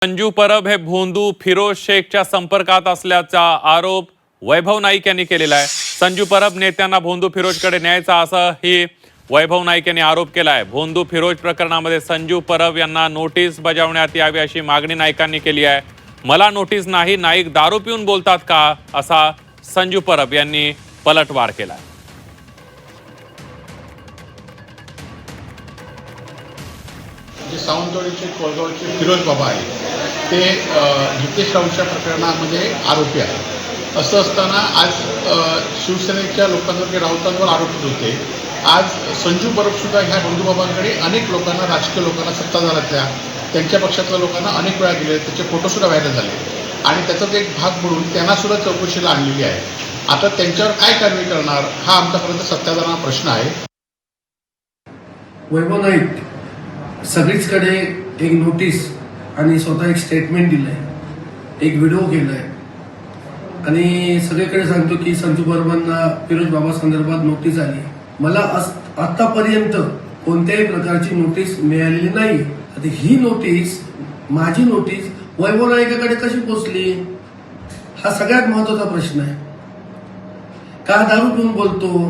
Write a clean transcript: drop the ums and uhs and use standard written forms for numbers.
संजू परब हे भोंदू फिरोज शेखच्या संपर्कात असल्याचा आरोप वैभव नाईक यांनी केलेला आहे। संजू परब नेत्यांना भोंदू फिरोजकडे न्यायचा असंही वैभव नाईक यांनी आरोप केला आहे। भोंदू फिरोज प्रकरणामध्ये संजू परब यांना नोटीस बजावण्यात यावी अशी मागणी नाईकांनी केली आहे। मला नोटीस नाही, नाईक दारू पिऊन बोलतात का, असा संजू परब यांनी पलटवार केला। जे सावंतवाडीचे कोळगावचे फिरोज बाबा आहे ते हितेश राऊतच्या प्रकरणामध्ये आरोपी आहे। असं असताना आज शिवसेनेच्या लोकांवर राऊतांवर आरोपित होते। आज संजू परबसुद्धा ह्या बंधूबाबांकडे अनेक लोकांना, राजकीय लोकांना, सत्ताधाऱ्यातल्या त्यांच्या पक्षातल्या लोकांना अनेक वेळा गेले, त्याचे फोटोसुद्धा व्हायरल झाले आणि त्याचाच एक भाग म्हणून त्यांनासुद्धा चौकशीला आणलेली आहे। आता त्यांच्यावर काय कारवाई करणार हा आमच्यापर्यंत सत्ताधाऱ्यांना प्रश्न आहे। वैभव नाईक सगळीचकडे एक नोटीस आणि स्वतः एक स्टेटमेंट दिलंय, एक व्हिडिओ केलाय आणि सगळीकडे सांगतो की संजू परबांना फिरोज बाबा संदर्भात नोटीस आली। मला आतापर्यंत कोणत्याही प्रकारची नोटीस मिळालेली नाही। आता ही नोटीस, माझी नोटीस वैभव नाईकाकडे कशी पोहोचली हा सगळ्यात महत्वाचा प्रश्न आहे। का दारू पिऊन बोलतो,